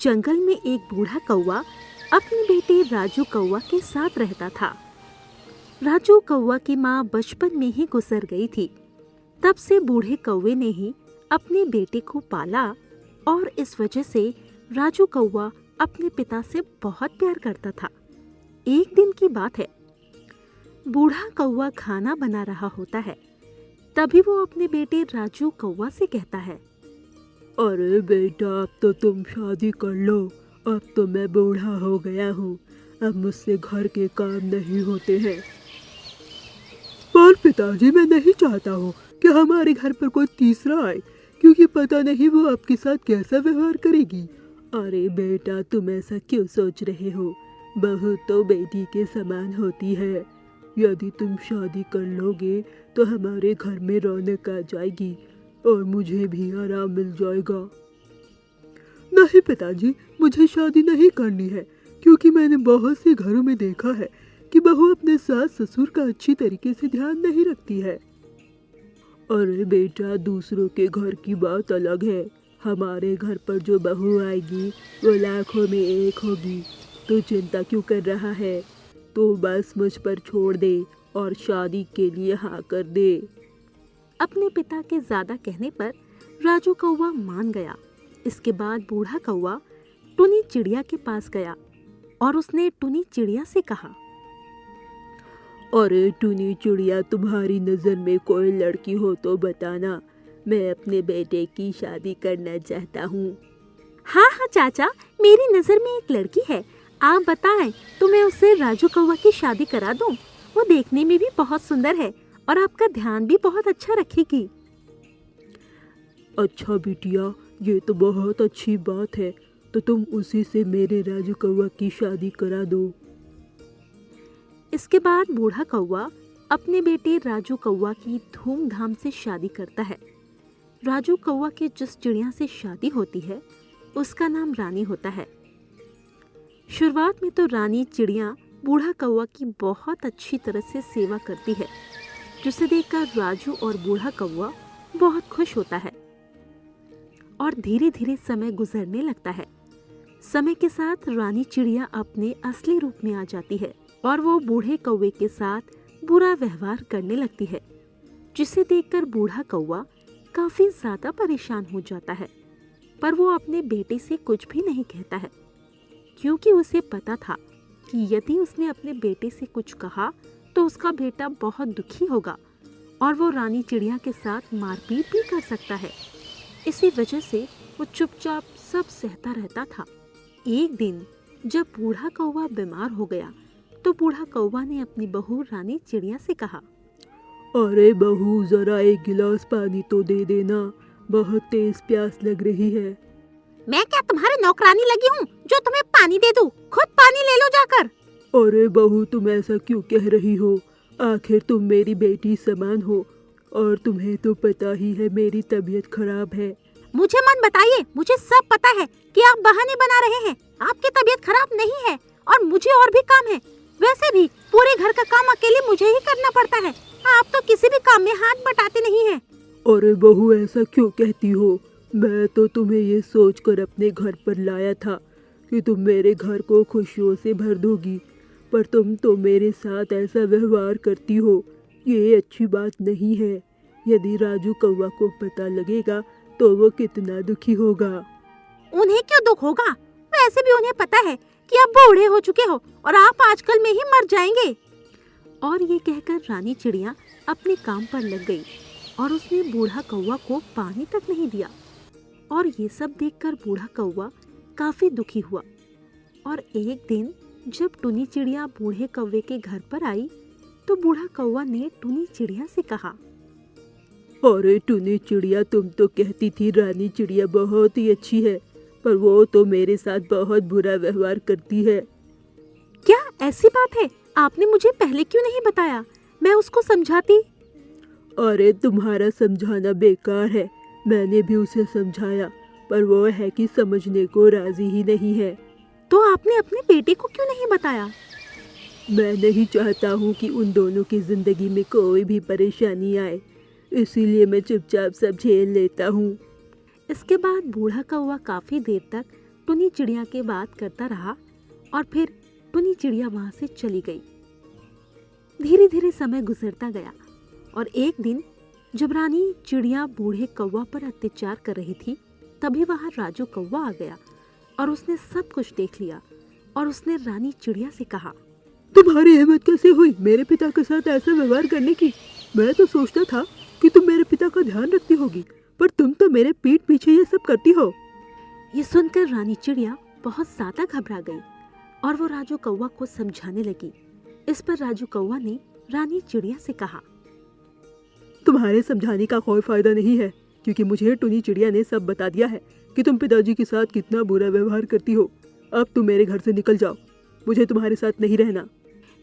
जंगल में एक बूढ़ा कौवा अपने बेटे राजू कौवा के साथ रहता था। राजू कौवा की माँ बचपन में ही गुजर गई थी। तब से बूढ़े कौवे ने ही अपने बेटे को पाला और इस वजह से राजू कौवा अपने पिता से बहुत प्यार करता था। एक दिन की बात है, बूढ़ा कौवा खाना बना रहा होता है। तभी वो अपने बेटे राजू कौवा से कहता है, अरे बेटा, अब तो तुम शादी कर लो। अब तो मैं बूढ़ा हो गया हूँ, अब मुझसे घर के काम नहीं होते हैं। पर पिताजी, मैं नहीं चाहता हूँ कि हमारे घर पर कोई तीसरा आए, क्योंकि पता नहीं वो आपके साथ कैसा व्यवहार करेगी। अरे बेटा, तुम ऐसा क्यों सोच रहे हो? बहू तो बेटी के समान होती है। यदि तुम शादी कर लोगे तो हमारे घर में रौनक आ जाएगी और मुझे भी आराम मिल जाएगा। नहीं पिताजी, मुझे शादी नहीं करनी है, क्योंकि मैंने बहुत से घरों में देखा है कि बहू अपने सास ससुर का अच्छी तरीके से ध्यान नहीं रखती है। अरे बेटा, दूसरों के घर की बात अलग है। हमारे घर पर जो बहू आएगी वो लाखों में एक होगी। तू चिंता क्यों कर रहा है? तो बस मुझ पर छोड़ दे और शादी के लिए हाँ कर दे। अपने पिता के ज्यादा कहने पर राजू कौवा मान गया। इसके बाद बूढ़ा कौवा टुनी चिड़िया के पास गया और उसने टुनी चिड़िया से कहा, अरे टुनी चिड़िया, तुम्हारी नज़र में कोई लड़की हो तो बताना, मैं अपने बेटे की शादी करना चाहता हूँ। हाँ हाँ चाचा, मेरी नज़र में एक लड़की है, आप बताएं तो मैं उससे राजू कौवा की शादी करा दूं। वो देखने में भी बहुत सुंदर है और आपका ध्यान भी बहुत अच्छा रखेगी। अच्छा बिटिया, ये तो बहुत अच्छी बात है, तो तुम उसी से मेरे राजू कौवा की शादी करा दो। इसके बाद बूढ़ा कौवा अपने बेटे राजू कौवा की धूमधाम से शादी करता है। राजू कौवा के जिस चिड़िया से शादी होती है उसका नाम रानी होता है। शुरुआत में तो रानी चिड़िया बूढ़ा कौवा की बहुत अच्छी तरह से सेवा करती है, जिसे देखकर राजू और बूढ़ा कौवा बहुत खुश होता है। और धीरे धीरे समय गुजरने लगता है। समय के साथ रानी चिड़िया अपने असली रूप में आ जाती है और वो बूढ़े कौवे के साथ बुरा व्यवहार करने लगती है, जिसे देखकर बूढ़ा कौवा काफी ज्यादा परेशान हो जाता है। पर वो अपने बेटे से कुछ भी नहीं कहता है, क्योंकि उसे पता था कि यदि उसने अपने बेटे से कुछ कहा तो उसका बेटा बहुत दुखी होगा और वो रानी चिड़िया के साथ मारपीट भी कर सकता है। इसी वजह से वो चुपचाप सब सहता रहता था। एक दिन जब बूढ़ा कौवा बीमार हो गया तो बूढ़ा कौवा ने अपनी बहू रानी चिड़िया से कहा, अरे बहू, जरा एक गिलास पानी तो दे देना, बहुत तेज प्यास लग रही है। मैं क्या तुम्हारे नौकरानी लगी हूँ जो तुम्हें पानी दे दूँ? खुद पानी ले लो जाकर। अरे बहू, तुम ऐसा क्यों कह रही हो? आखिर तुम मेरी बेटी समान हो और तुम्हें तो पता ही है मेरी तबीयत खराब है। मुझे मत बताइए, मुझे सब पता है कि आप बहाने बना रहे हैं। आपकी तबीयत खराब नहीं है और मुझे और भी काम है। वैसे भी पूरे घर का काम अकेले मुझे ही करना पड़ता है। आप तो किसी भी काम में हाथ बटाते नहीं हैं। अरे बहू, ऐसा क्यों कहती हो? मैं तो तुम्हें ये सोचकर अपने घर पर लाया था कि तुम मेरे घर को खुशियों से भर दोगी, पर तुम तो मेरे साथ ऐसा व्यवहार करती हो। ये अच्छी बात नहीं है। यदि राजू कौवा को पता लगेगा तो वो कितना दुखी होगा। उन्हें क्यों दुख होगा? वैसे भी उन्हें पता है कि आप बूढ़े हो चुके हो और आप आजकल में ही मर जाएंगे। और ये कहकर रानी चिड़िया अपने काम पर लग गई और उसने बूढ़ा कौवा को पानी तक नहीं दिया। और ये सब देखकर बूढ़ा कौवा काफी दुखी हुआ। और एक दिन जब टुनी चिड़िया बूढ़े कौवे के घर पर आई तो बूढ़ा कौवा ने टुनी चिड़िया से कहा, अरे टुनी चिड़िया, तुम तो कहती थी रानी चिड़िया बहुत ही अच्छी है, पर वो तो मेरे साथ बहुत बुरा व्यवहार करती है। क्या ऐसी बात है? आपने मुझे पहले क्यों नहीं बताया? मैं उसको समझाती। अरे तुम्हारा समझाना बेकार है। मैंने भी उसे समझाया, पर वो है कि समझने को राजी ही नहीं है। तो आपने अपने बेटे को क्यों नहीं बताया? मैं नहीं चाहता हूँ कि उन दोनों की जिंदगी में कोई भी परेशानी आए, इसीलिए मैं चुपचाप सब झेल लेता हूँ। इसके बाद बूढ़ा कौवा काफी देर तक टुनी चिड़िया के बात करता रहा और फिर टुनी चिड़िया वहां से चली गई। धीरे धीरे समय गुजरता गया और एक दिन जब रानी चिड़िया बूढ़े कौवा पर अत्याचार कर रही थी, तभी वहां राजू कौवा आ गया और उसने सब कुछ देख लिया और उसने रानी चिड़िया से कहा, तुम्हारी हिम्मत कैसे हुई मेरे पिता के साथ ऐसा व्यवहार करने की? मैं तो सोचता था कि तुम मेरे पिता का ध्यान रखती होगी, पर तुम तो मेरे पीठ पीछे ये सब करती हो। ये सुनकर रानी चिड़िया बहुत ज्यादा घबरा गई और वो राजू कौवा को समझाने लगी। इस पर राजू कौवा ने रानी चिड़िया से कहा, तुम्हारे समझाने का कोई फायदा नहीं है, क्योंकि मुझे टुनी चिड़िया ने सब बता दिया है कि तुम पिताजी के साथ कितना बुरा व्यवहार करती हो। अब तुम मेरे घर से निकल जाओ, मुझे तुम्हारे साथ नहीं रहना।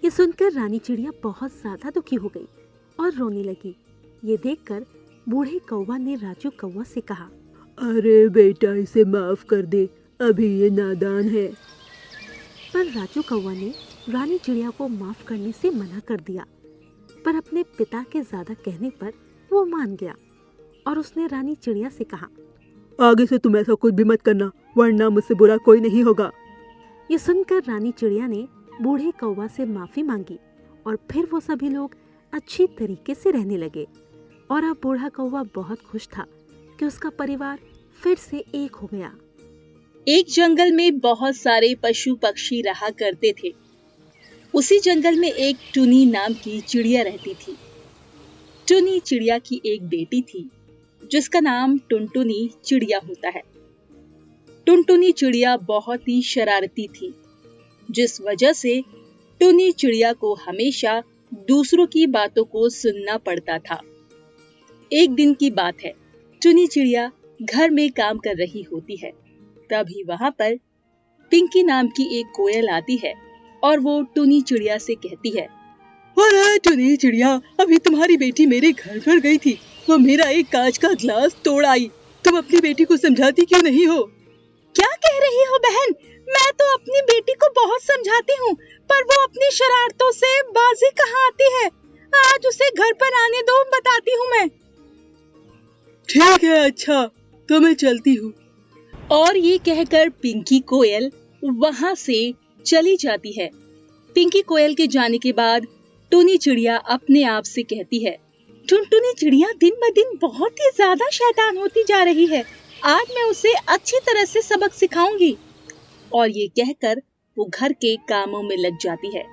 ये सुनकर रानी चिड़िया बहुत ज्यादा दुखी हो गई और रोने लगी। ये देखकर बूढ़े कौवा ने राजू कौवा से कहा, अरे बेटा, इसे माफ कर दे, अभी ये नादान है। पर राजू कौवा ने रानी चिड़िया को माफ करने से मना कर दिया, पर अपने पिता के ज्यादा कहने पर वो मान गया और उसने रानी चिड़िया से कहा, आगे से तुम ऐसा कुछ भी मत करना, वरना मुझसे बुरा कोई नहीं होगा। ये सुनकर रानी चिड़िया ने बूढ़े कौवा से माफी मांगी और फिर वो सभी लोग अच्छी तरीके से रहने लगे। और अब बूढ़ा कौवा बहुत खुश था कि उसका परिवार फिर से एक हो गया। एक जंगल में बहुत सारे पशु पक्षी रहा करते थे। उसी जंगल में एक टुनी नाम की चिड़िया रहती थी। टुनी चिड़िया की एक बेटी थी जिसका नाम टुनटुनी चिड़िया होता है। टुनटुनी चिड़िया बहुत ही शरारती थी, जिस वजह से टुनी चिड़िया को हमेशा दूसरों की बातों को सुनना पड़ता था। एक दिन की बात है, टुनी चिड़िया घर में काम कर रही होती है। तभी वहां पर पिंकी नाम की एक कोयल आती है और वो टुनी चिड़िया से कहती है, अरे टुनी चिड़िया, अभी तुम्हारी बेटी मेरे घर पर गई थी, वो मेरा एक कांच का ग्लास तोड़ आई। तुम अपनी बेटी को समझाती क्यों नहीं हो? क्या कह रही हो बहन? मैं तो अपनी बेटी को बहुत समझाती हूँ, पर वो अपनी शरारतों से बाजी कहाँ आती है। आज उसे घर पर आने दो, बताती हूँ मैं। ठीक है, अच्छा, तो मैं चलती हूँ। और ये कहकर पिंकी कोयल वहाँ से चली जाती है। पिंकी कोयल के जाने के बाद टुनी चिड़िया अपने आप से कहती है, टुनटुनी चिड़िया दिन ब दिन बहुत ही ज्यादा शैतान होती जा रही है। आज मैं उसे अच्छी तरह से सबक सिखाऊंगी। और ये कहकर वो घर के कामों में लग जाती है।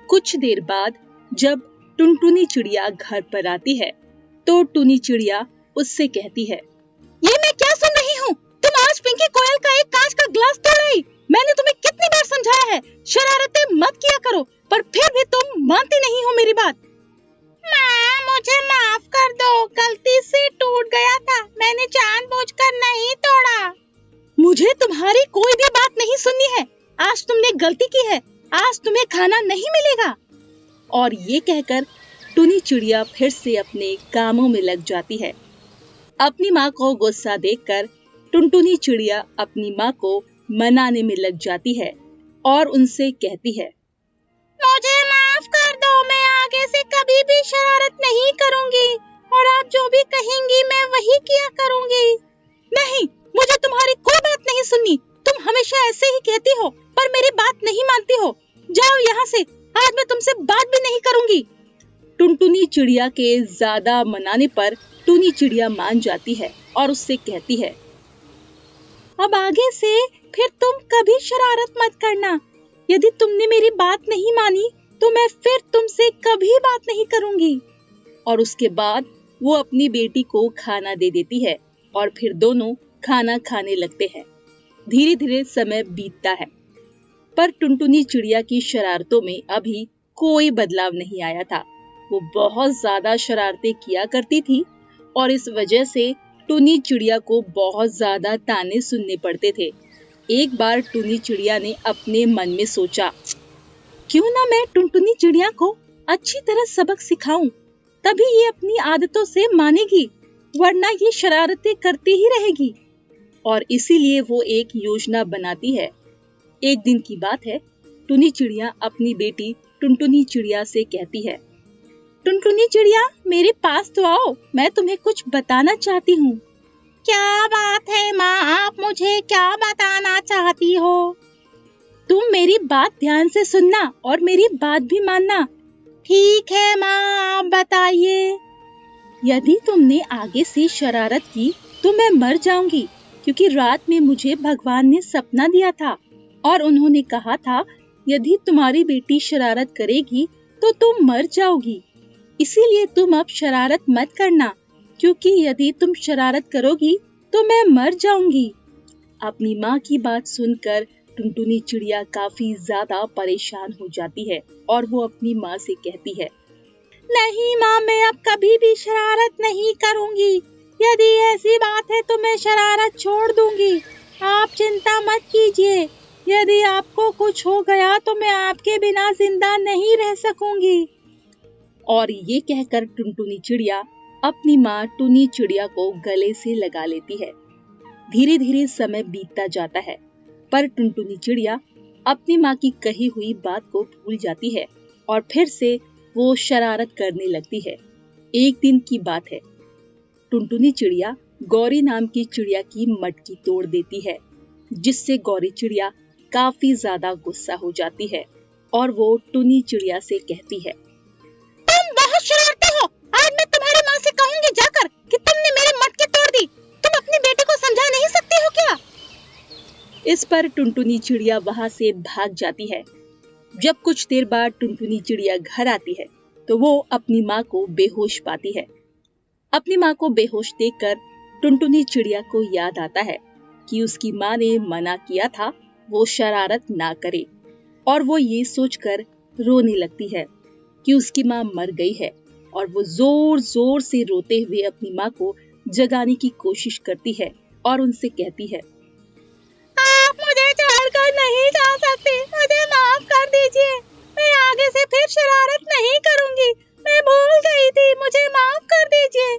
कुछ देर बाद जब टुनटुनी चिड़िया घर पर आती है तो टुनी चिड़िया उससे कहती है, ये मैं क्या सुन रही हूँ? तुम आज पिंकी कोयल का एक कांच का ग्लास तोड़ आई। मैंने तुम्हें कितनी बार समझाया है, शरारतें मत किया करो, पर फिर भी तुम मानती नहीं हो मेरी बात। माँ, मुझे माफ कर दो, गलती से टूट गया था, मैंने जानबूझकर नहीं तोड़ा। मुझे तुम्हारी कोई भी बात नहीं सुननी है। आज तुमने गलती की है, आज तुम्हें खाना नहीं मिलेगा। और ये कहकर टुनी चिड़िया फिर से अपने कामों में लग जाती है। अपनी माँ को गुस्सा देखकर टुनटुनी चिड़िया अपनी माँ को मनाने में लग जाती है और उनसे कहती है, मुझे माफ कर दो, मैं आगे से कभी भी शरारत नहीं करूंगी और आप जो भी कहेंगी मैं वही किया करूंगी। नहीं, मुझे तुम्हारी कोई बात नहीं सुननी। तुम हमेशा ऐसे ही कहती हो पर मेरी बात नहीं मानती हो। जाओ यहाँ से, आज मैं तुमसे बात भी नहीं करूंगी। टुनटुनी चिड़िया के ज्यादा मनाने पर टुनी चिड़िया मान जाती है और उससे कहती है, अब आगे से फिर तुम कभी शरारत मत करना। यदि तुमने मेरी बात नहीं मानी तो मैं फिर तुमसे कभी बात नहीं करूंगी। और उसके बाद वो अपनी बेटी को खाना दे देती है और फिर दोनों खाना खाने लगते हैं। धीरे धीरे समय बीतता है, पर टुनटुनी चिड़िया की शरारतों में अभी कोई बदलाव नहीं आया था। वो बहुत ज्यादा शरारतें किया करती थी और इस वजह से टुनी चिड़िया को बहुत ज्यादा ताने सुनने पड़ते थे। एक बार टुनी चिड़िया ने अपने मन में सोचा, क्यों ना मैं टुनटुनी चिड़िया को अच्छी तरह सबक सिखाऊं, तभी ये अपनी आदतों से मानेगी, वरना ये शरारतें करती ही रहेगी। और इसीलिए वो एक योजना बनाती है। एक दिन की बात है, टुनी चिड़िया अपनी बेटी टुनटुनी चिड़िया से कहती है, टुनटुनी चिड़िया, मेरे पास तो आओ, मैं तुम्हें कुछ बताना चाहती हूँ। क्या बात है माँ, आप मुझे क्या बताना चाहती हो? तुम मेरी बात ध्यान से सुनना और मेरी बात भी मानना। ठीक है माँ, आप बताइए। यदि तुमने आगे से शरारत की तो मैं मर जाऊंगी, क्योंकि रात में मुझे भगवान ने सपना दिया था और उन्होंने कहा था यदि तुम्हारी बेटी शरारत करेगी तो तुम मर जाओगी। इसीलिए तुम अब शरारत मत करना, क्योंकि यदि तुम शरारत करोगी तो मैं मर जाऊंगी। अपनी माँ की बात सुनकर टुनटुनी चिड़िया काफी ज्यादा परेशान हो जाती है और वो अपनी माँ से कहती है, नहीं माँ, मैं अब कभी भी शरारत नहीं करूंगी। यदि ऐसी बात है तो मैं शरारत छोड़ दूंगी। आप चिंता मत कीजिए। यदि आपको कुछ हो गया तो मैं आपके बिना जिंदा नहीं रह सकूंगी। और ये कहकर टुनटुनी चिड़िया अपनी माँ टुनी चिड़िया को गले से लगा लेती है। धीरे धीरे समय बीतता जाता है, पर टुनटुनी चिड़िया अपनी माँ की कही हुई बात को भूल जाती है और फिर से वो शरारत करने लगती है। एक दिन की बात है, टुनटुनी चिड़िया गौरी नाम की चिड़िया की मटकी तोड़ देती है, जिससे गौरी चिड़िया काफी ज्यादा गुस्सा हो जाती है और वो टुनी चिड़िया से कहती है, तुम बहुत शरारती हो। आज मैं तुम्हारी माँ से कहूंगी जाकर कि तुमने मेरी मटकी तोड़ दी। तुम अपनी बेटी को समझा नहीं सकती हो क्या? इस पर टुनटुनी चिड़िया वहाँ से भाग जाती है। जब कुछ देर बाद टुनटुनी चिड़िया घर आती है तो वो अपनी माँ को बेहोश पाती है। अपनी माँ को बेहोश देखकर टुनटुनी चिड़िया को याद आता है कि उसकी माँ ने मना किया था वो शरारत ना करे, और वो ये सोचकर रोने लगती है कि उसकी माँ मर गई है, और वो जोर जोर से रोते हुए अपनी माँ को जगाने की कोशिश करती है और उनसे कहती है, आप मुझे छोड़कर नहीं जा सकते, मुझे माफ कर दीजिए। मैं आगे से फिर शरारत नहीं करूंगी। मैं भूल गई थी, मुझे माफ कर दीजिए।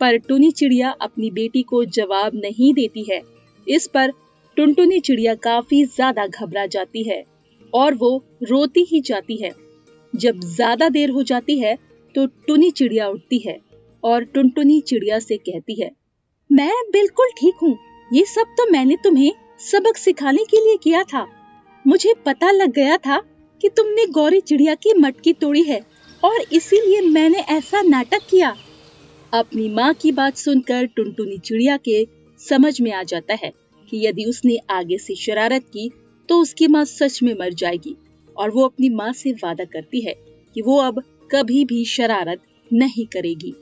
पर टुनी चिड़िया अपनी बेटी को जवाब नहीं देती है। इस पर टुनटुनी चिड़िया काफी ज्यादा घबरा जाती है और वो रोती ही जाती है। जब ज्यादा देर हो जाती है तो टुनी चिड़िया उठती है और टुनटुनी चिड़िया से कहती है, मैं बिल्कुल ठीक हूँ। ये सब तो मैंने तुम्हें सबक सिखाने के लिए किया था। मुझे पता लग गया था कि तुमने गौरी चिड़िया की मटकी तोड़ी है और इसीलिए मैंने ऐसा नाटक किया। अपनी माँ की बात सुनकर टुनटुनी चिड़िया के समझ में आ जाता है कि यदि उसने आगे से शरारत की तो उसकी माँ सच में मर जाएगी, और वो अपनी माँ से वादा करती है कि वो अब कभी भी शरारत नहीं करेगी।